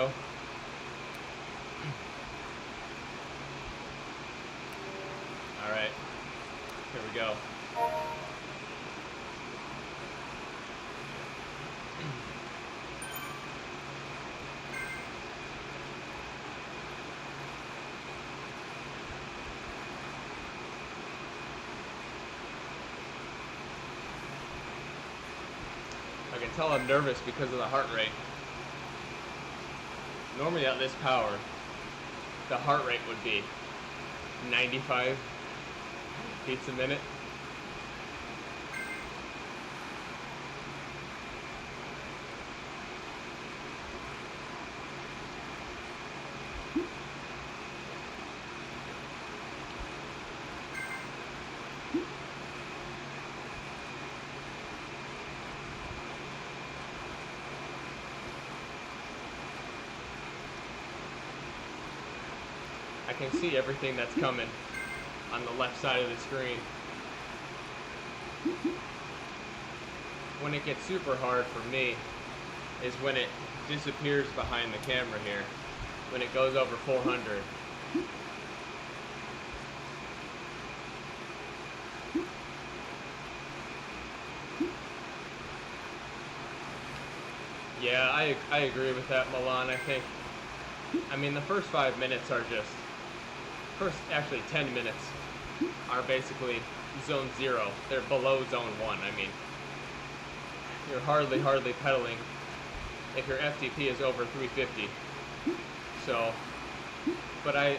All right, here we go. I can tell I'm nervous because of the heart rate. Normally at this power, the heart rate would be 95 beats a minute. I can see everything that's coming on the left side of the screen. When it gets super hard for me is when it disappears behind the camera here, when it goes over 400. Yeah, I agree with that, Milan. I mean, the first 5 minutes are just, actually 10 minutes are basically zone 0. They're below zone 1. I mean, you're hardly pedaling if your FTP is over 350. So, but I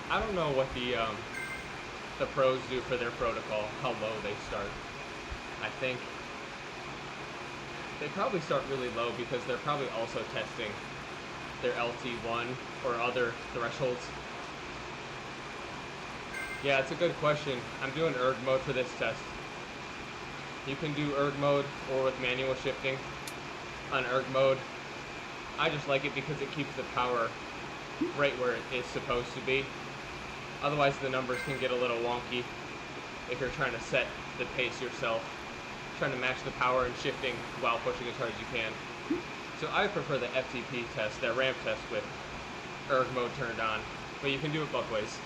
don't know what the pros do for their protocol, how low they start. I think they probably start really low because they're probably also testing their LT1 or other thresholds. Yeah, it's a good question. I'm doing erg mode for this test. You can do erg mode or with manual shifting on erg mode. I just like it because it keeps the power right where it is supposed to be. Otherwise the numbers can get a little wonky if you're trying to set the pace yourself, trying to match the power and shifting while pushing as hard as you can. So I prefer the FTP test, that ramp test with erg mode turned on, but you can do it both ways.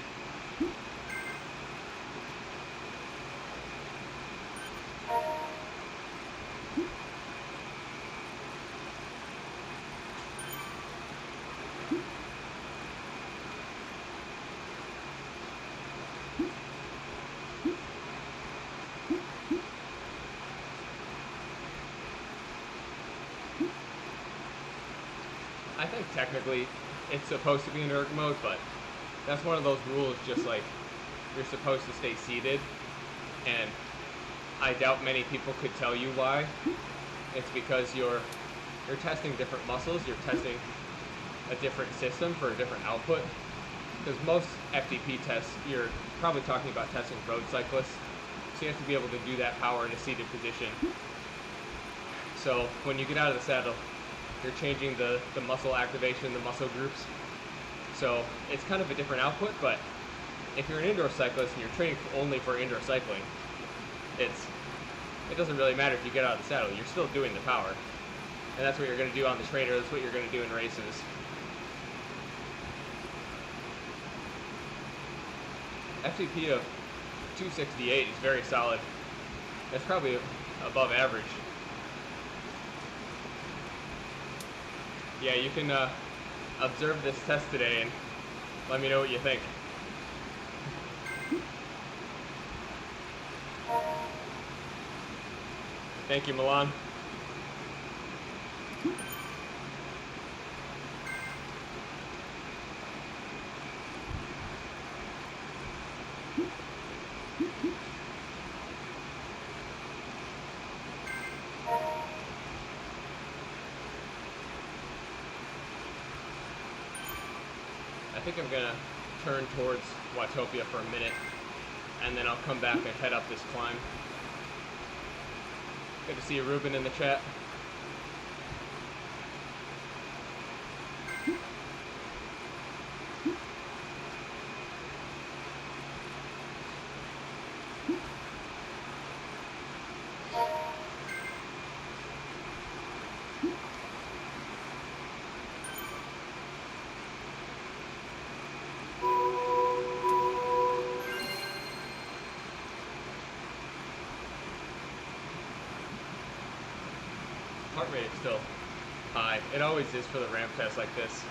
I think technically it's supposed to be in erg mode, but that's one of those rules, just like you're supposed to stay seated, and I doubt many people could tell you why. It's because you're testing different muscles, you're testing a different system for a different output. Because most FTP tests, you're probably talking about testing road cyclists, so you have to be able to do that power in a seated position. So when you get out of the saddle, you're changing the muscle activation, the muscle groups. So it's kind of a different output, but if you're an indoor cyclist and you're training only for indoor cycling, it doesn't really matter if you get out of the saddle, you're still doing the power. And that's what you're going to do on the trainer, that's what you're going to do in races. FTP of 268 is very solid. That's probably above average. Yeah, you can observe this test today and let me know what you think. Thank you, Milan. I think I'm gonna turn towards Watopia for a minute, and then I'll come back and head up this climb. Good to see you, Ruben, in the chat. rate is still high. It always is for the ramp test like this.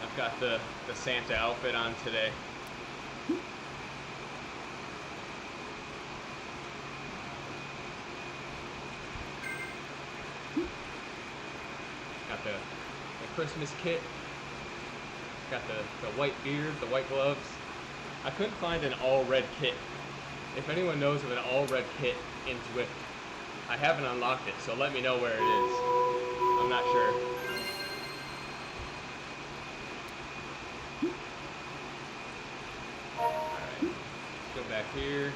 I've got the Santa outfit on today. Got the Christmas kit. Got the white beard, the white gloves. I couldn't find an all red kit. If anyone knows of an all red kit in ZWIFT, I haven't unlocked it, so let me know where it is. I'm not sure. Alright, let's go back here.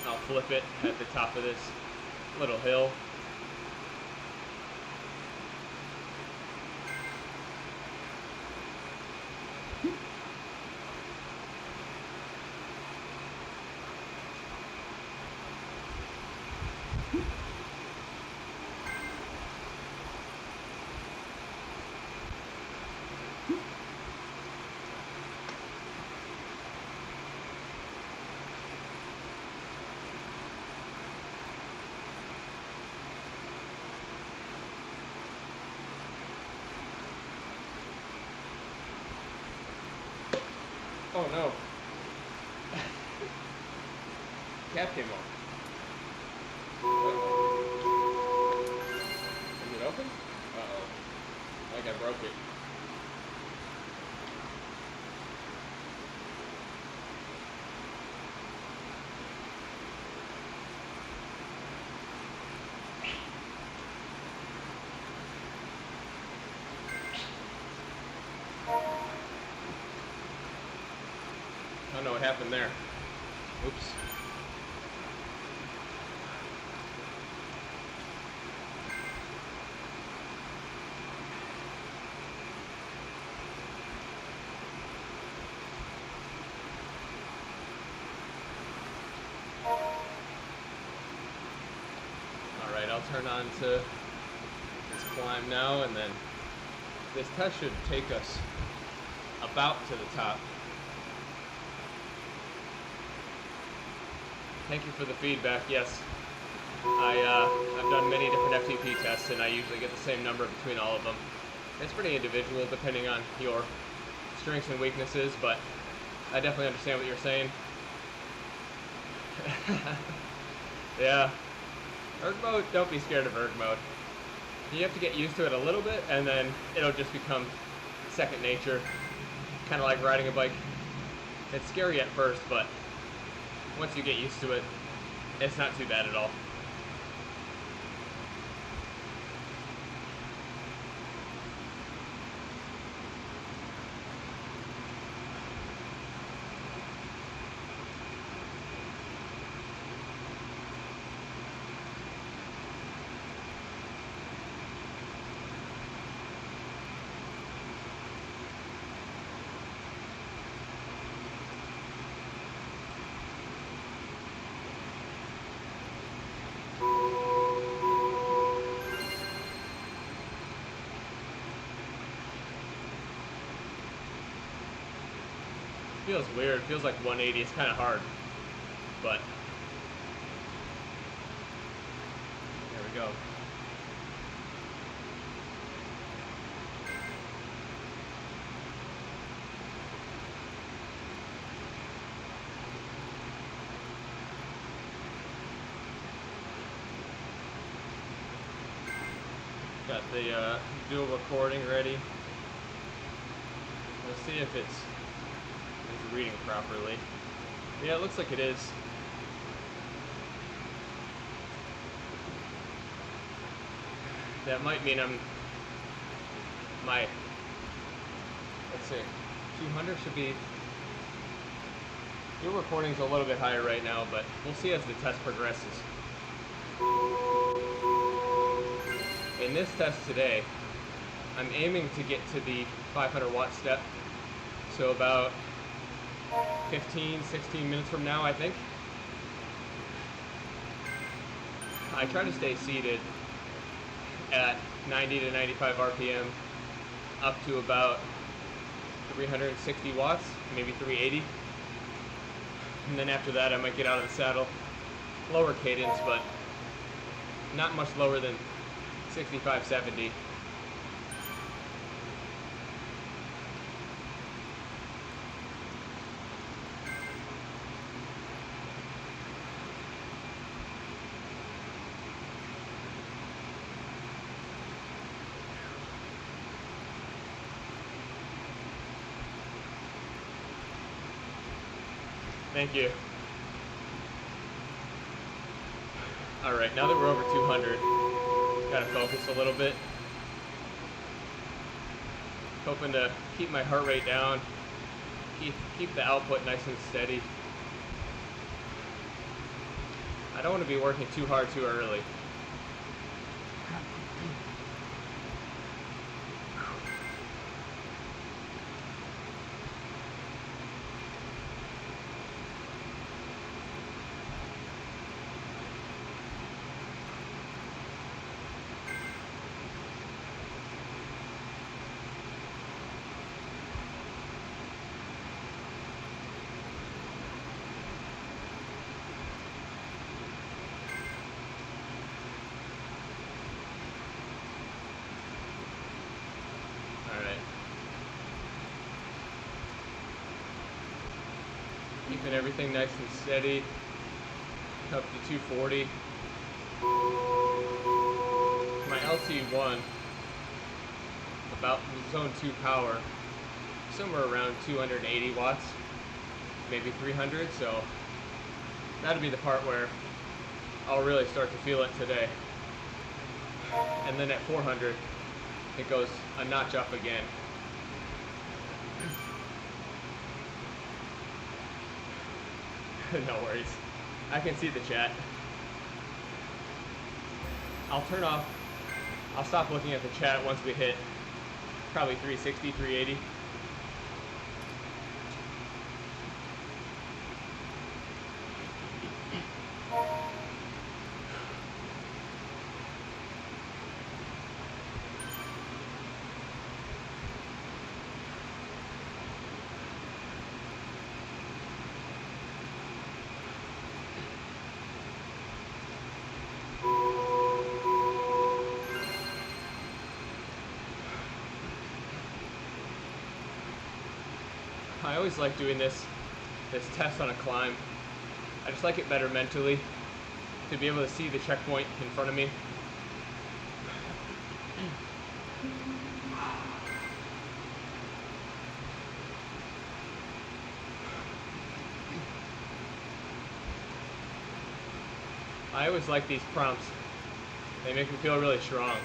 I'll flip it at the top of this little hill. Oh no. Cap came off. Uh-oh. Is it open? Uh-oh. Like I broke it. I don't know what happened there. Oops. Alright, I'll turn on to this climb now, and then this test should take us about to the top. Thank you for the feedback. Yes, I've done many different FTP tests, and I usually get the same number between all of them. It's pretty individual depending on your strengths and weaknesses, but I definitely understand what you're saying. Yeah, erg mode, don't be scared of erg mode. You have to get used to it a little bit, and then it'll just become second nature, kind of like riding a bike. It's scary at first, but once you get used to it, it's not too bad at all. Feels weird. Feels like 180. It's kind of hard, but there we go. Got the dual recording ready. Let's see if it's reading properly. Yeah, it looks like it is. That might mean let's see, 200 should be, your recording's a little bit higher right now, but we'll see as the test progresses. In this test today, I'm aiming to get to the 500 watt step, so about 15, 16 minutes from now, I think. I try to stay seated at 90 to 95 RPM up to about 360 watts, maybe 380. And then after that, I might get out of the saddle. Lower cadence, but not much lower than 65, 70. Thank you. All right, now that we're over 200, gotta focus a little bit. Hoping to keep my heart rate down, keep the output nice and steady. I don't want to be working too hard too early. Keeping everything nice and steady, up to 240. My LT1, about zone 2 power, somewhere around 280 watts, maybe 300, so that'll be the part where I'll really start to feel it today. And then at 400, it goes a notch up again. No worries. I can see the chat. I'll stop looking at the chat once we hit probably 360, 380. I always like doing this test on a climb. I just like it better mentally, to be able to see the checkpoint in front of me. I always like these prompts. They make me feel really strong.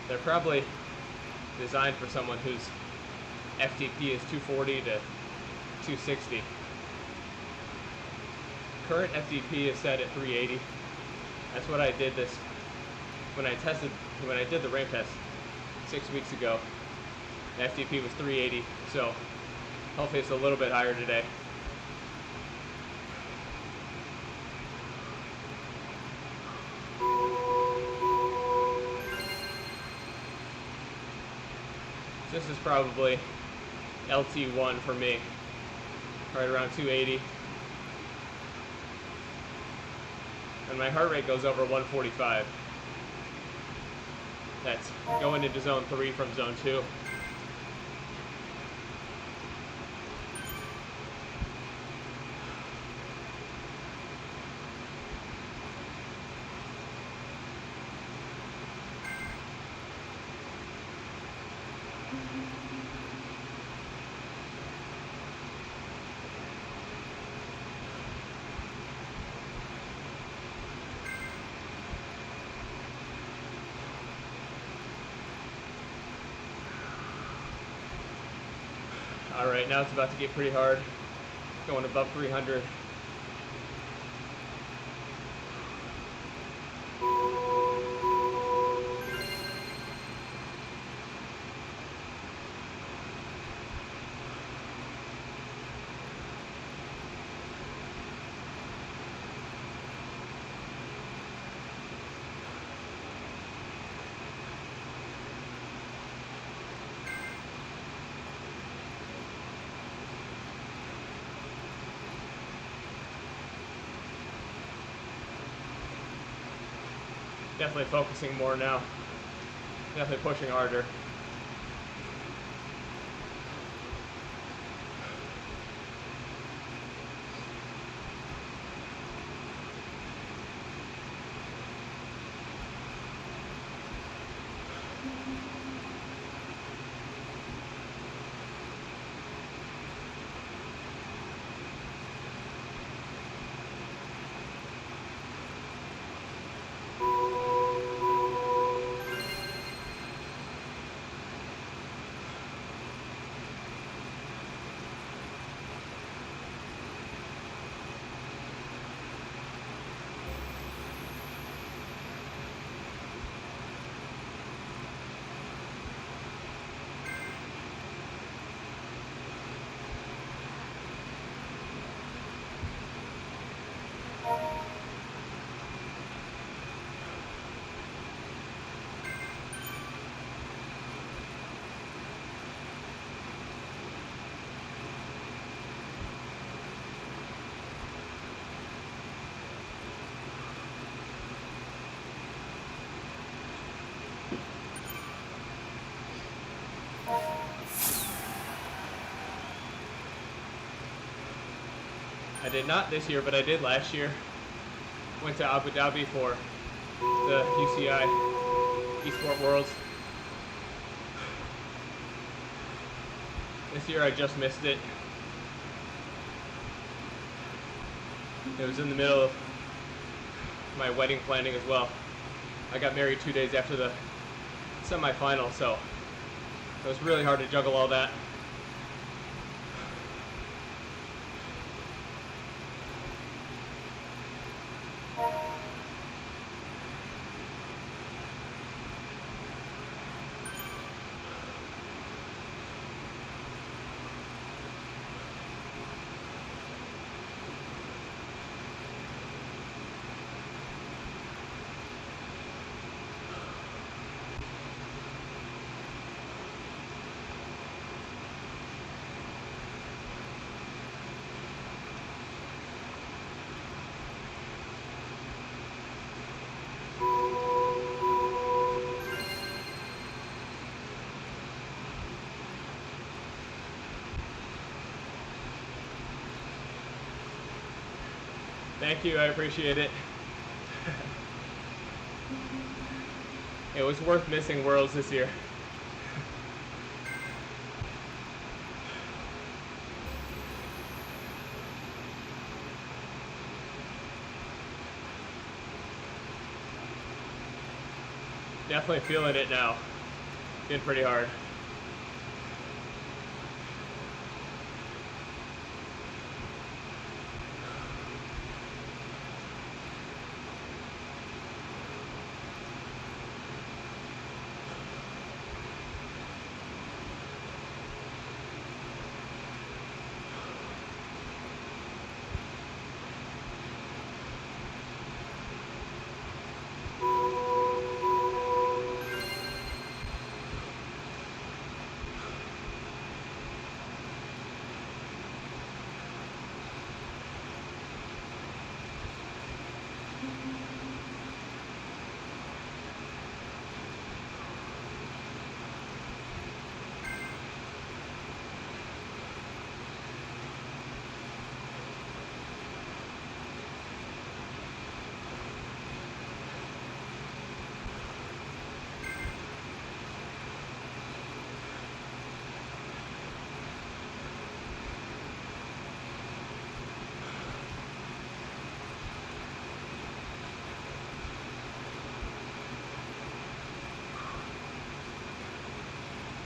They're probably designed for someone whose FTP is 240 to 260. Current FTP is set at 380. That's what I did when I did the ramp test 6 weeks ago. The FTP was 380, so hopefully it's a little bit higher today. This is probably LT1 for me, right around 280. And my heart rate goes over 145. That's going into zone 3 from zone 2. Alright, now it's about to get pretty hard. Going above 300. Definitely focusing more now. Definitely pushing harder. I did not this year, but I did last year. Went to Abu Dhabi for the UCI Esport Worlds. This year I just missed it. It was in the middle of my wedding planning as well. I got married 2 days after the semifinal, so it was really hard to juggle all that. Thank you, I appreciate it. It was worth missing Worlds this year. Definitely feeling it now. Been pretty hard.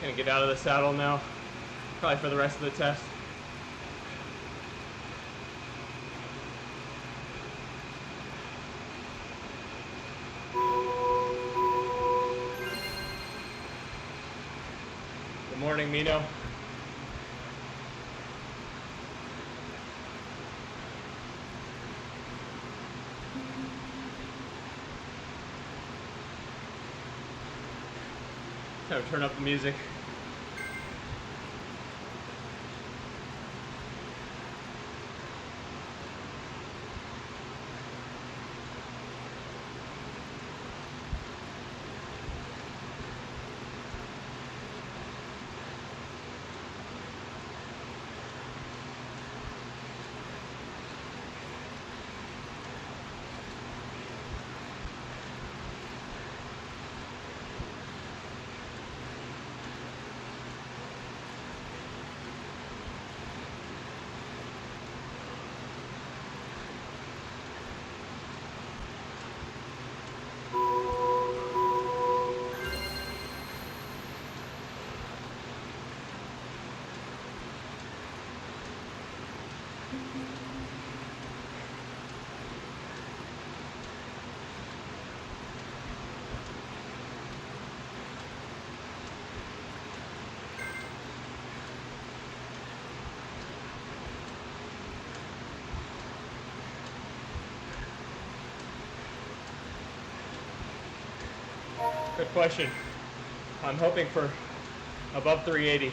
Gonna get out of the saddle now, probably for the rest of the test. Good morning, Mino. Time to turn up the music. Good question. I'm hoping for above 380.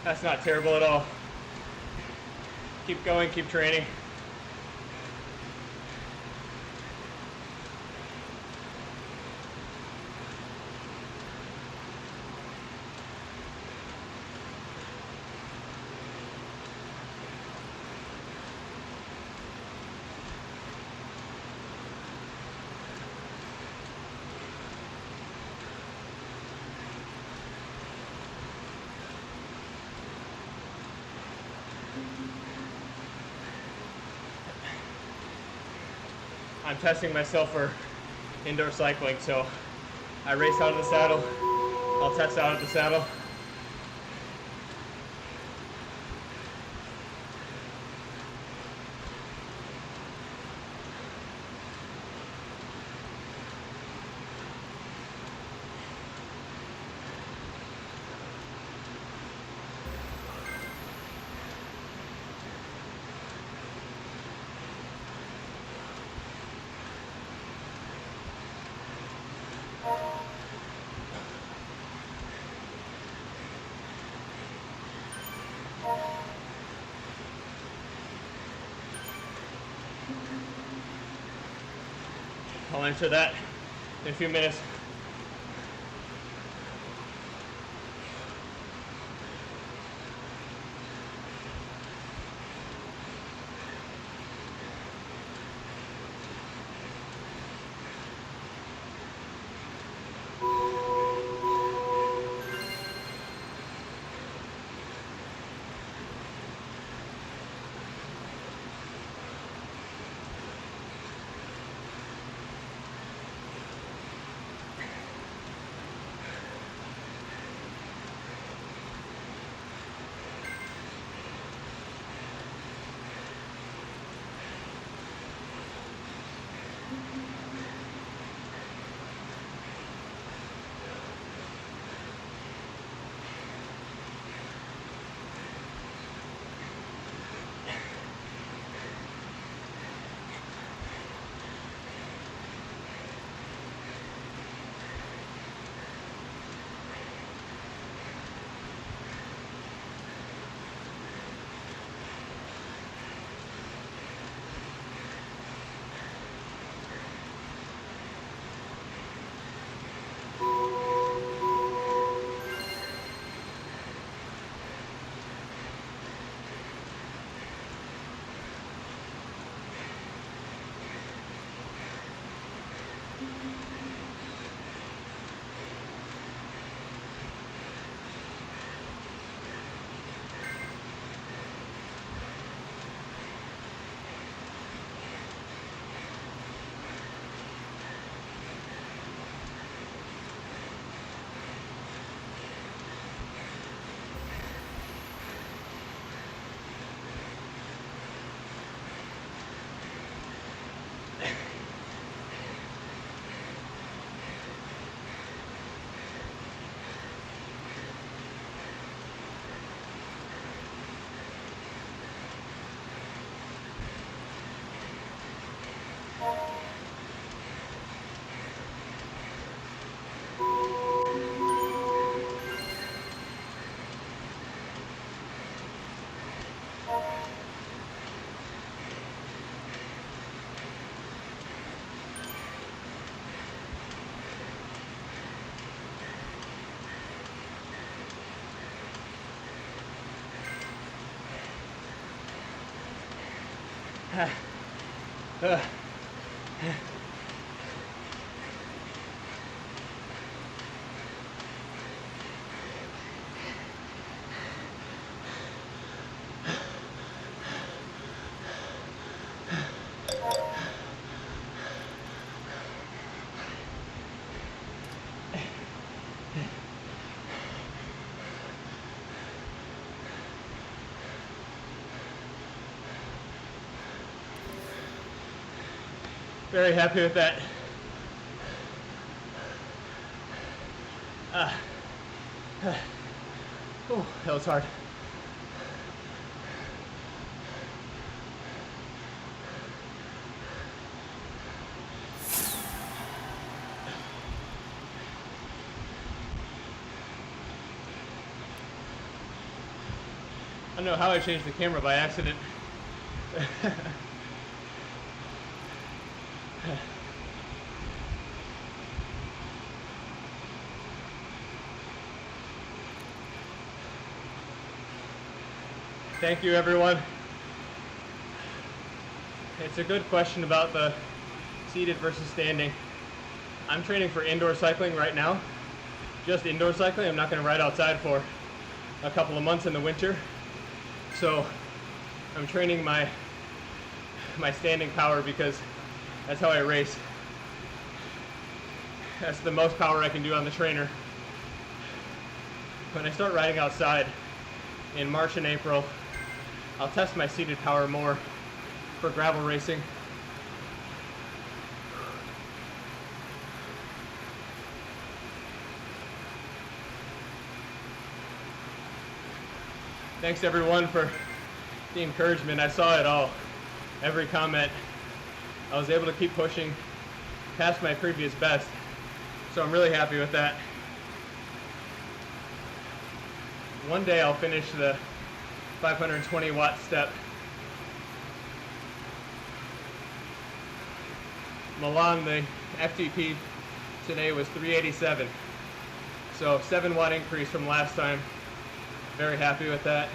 That's not terrible at all. Keep going, keep training. I'm testing myself for indoor cycling, so I race out of the saddle, I'll test out of the saddle. I'll answer that in a few minutes. Very happy with that. Oh, that was hard. I don't know how I changed the camera by accident. Thank you, everyone. It's a good question about the seated versus standing. I'm training for indoor cycling right now. Just indoor cycling. I'm not going to ride outside for a couple of months in the winter. So I'm training my standing power because that's how I race. That's the most power I can do on the trainer. When I start riding outside in March and April, I'll test my seated power more for gravel racing. Thanks everyone for the encouragement. I saw it all, every comment. I was able to keep pushing past my previous best, so I'm really happy with that. One day I'll finish the 520 watt step. Milan, the FTP today was 387. So 7 watt increase from last time. Very happy with that.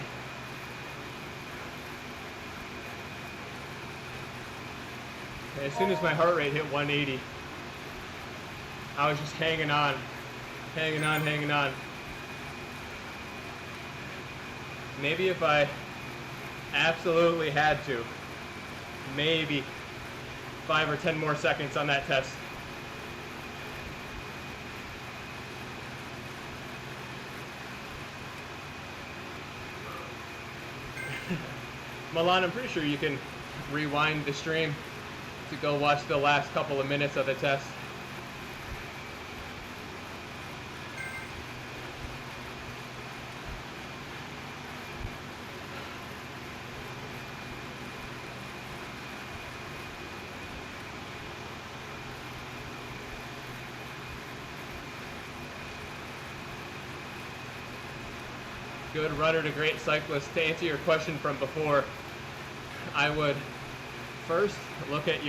As soon as my heart rate hit 180, I was just hanging on, hanging on, hanging on. Maybe if I absolutely had to, maybe 5 or 10 more seconds on that test. Milan, I'm pretty sure you can rewind the stream to go watch the last couple of minutes of the test. Good runner to great cyclist. To answer your question from before, I would first look at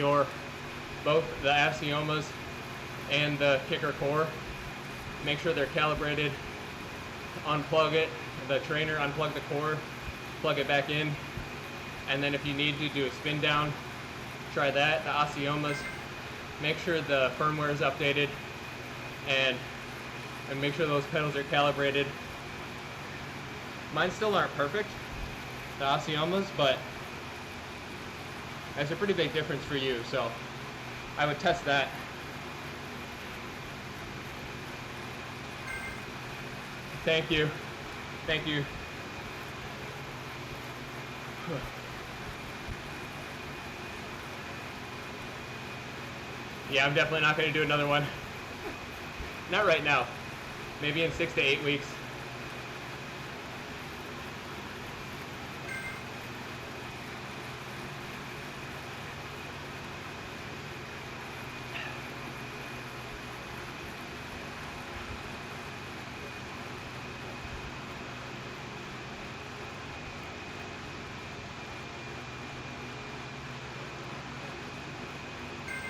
both the asiomas and the kicker core. Make sure they're calibrated. Unplug it, the trainer, unplug the core, plug it back in. And then if you need to do a spin down, try that. The asiomas, make sure the firmware is updated and make sure those pedals are calibrated. Mine still aren't perfect, the asiomas, but that's a pretty big difference for you, so I would test that. Thank you. Thank you. Yeah, I'm definitely not going to do another one. Not right now. Maybe in 6 to 8 weeks.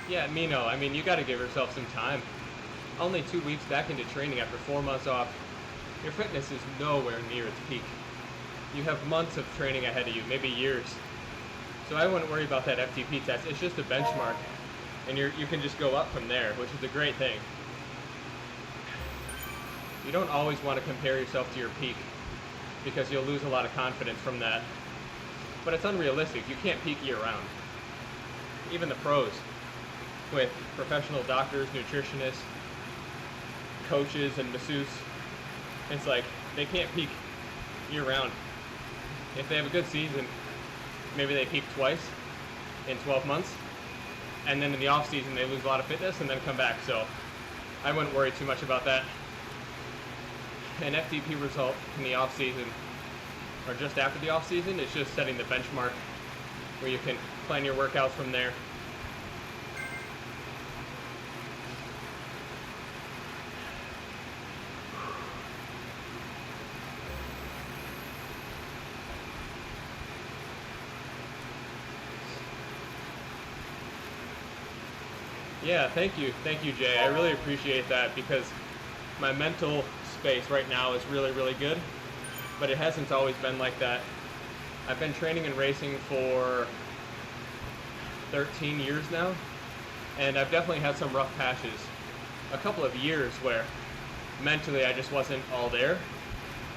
Yeah, Mino, I mean, you got to give yourself some time. Only 2 weeks back into training after 4 months off. Your fitness is nowhere near its peak. You have months of training ahead of you, maybe years. So I wouldn't worry about that FTP test. It's just a benchmark, and you can just go up from there, which is a great thing. You don't always want to compare yourself to your peak because you'll lose a lot of confidence from that. But it's unrealistic. You can't peak year-round. Even the pros, with professional doctors, nutritionists, coaches, and masseuses, it's like they can't peak year-round. If they have a good season, maybe they peak twice in 12 months, and then in the off season they lose a lot of fitness and then come back. So I wouldn't worry too much about that. An FTP result in the off season, or just after the off season, is just setting the benchmark where you can plan your workouts from there. Yeah, thank you, Jay. I really appreciate that, because my mental space right now is really, really good, but it hasn't always been like that. I've been training and racing for 13 years now, and I've definitely had some rough patches. A couple of years where mentally I just wasn't all there.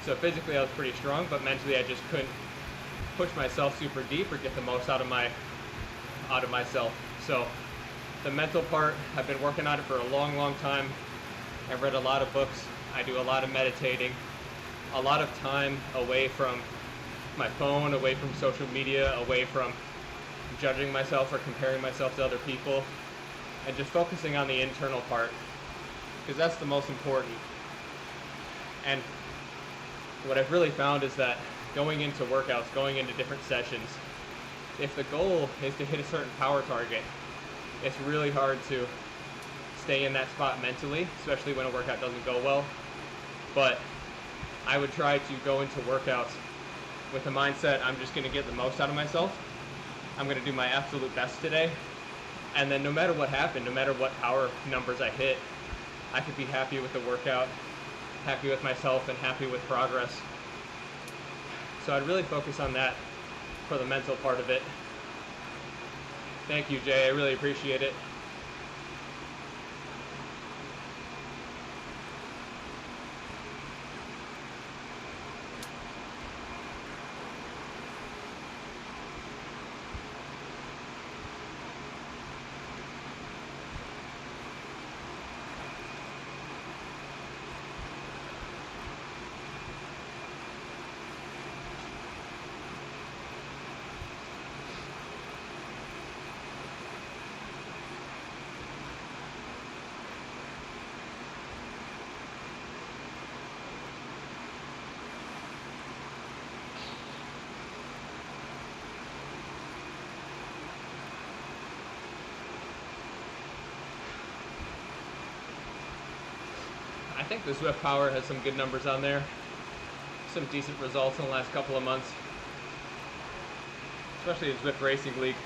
So physically I was pretty strong, but mentally I just couldn't push myself super deep or get the most out of myself. So the mental part, I've been working on it for a long, long time. I've read a lot of books. I do a lot of meditating, a lot of time away from my phone, away from social media, away from judging myself or comparing myself to other people, and just focusing on the internal part, because that's the most important. And what I've really found is that going into workouts, going into different sessions, if the goal is to hit a certain power target, it's really hard to stay in that spot mentally, especially when a workout doesn't go well. But I would try to go into workouts with the mindset, I'm just going to get the most out of myself. I'm going to do my absolute best today. And then no matter what happened, no matter what power numbers I hit, I could be happy with the workout, happy with myself, and happy with progress. So I'd really focus on that for the mental part of it. Thank you, Jay. I really appreciate it. I think the ZWIFT Power has some good numbers on there. Some decent results in the last couple of months. Especially the ZWIFT Racing League.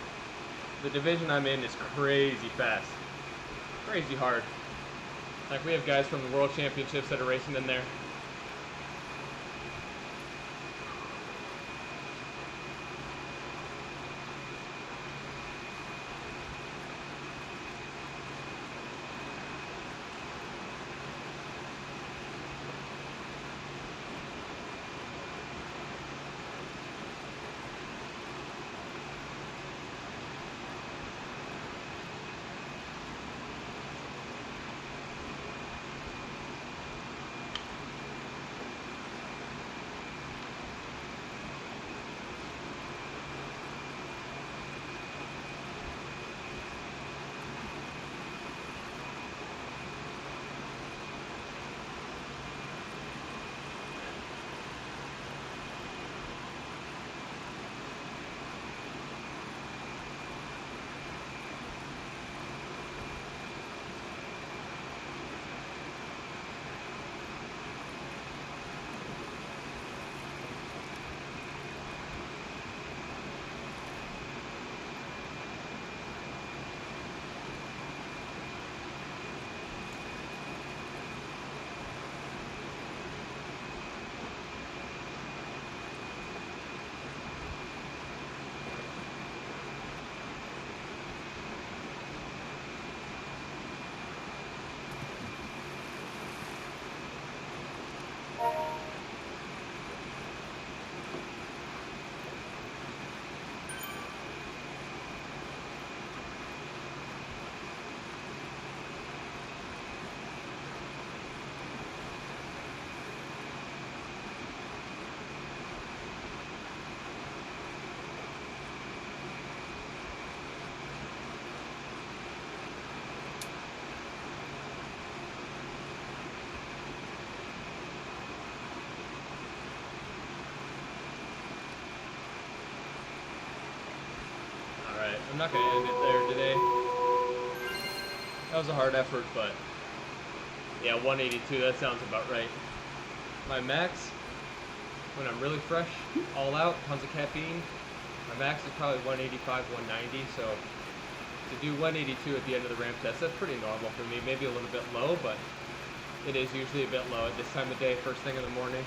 The division I'm in is crazy fast. Crazy hard. Like, we have guys from the World Championships that are racing in there. I'm not gonna end it there today. That was a hard effort, but yeah, 182, that sounds about right. My max, when I'm really fresh, all out, tons of caffeine, my max is probably 185, 190, so to do 182 at the end of the ramp test, that's pretty normal for me. Maybe a little bit low, but it is usually a bit low at this time of day, first thing in the morning.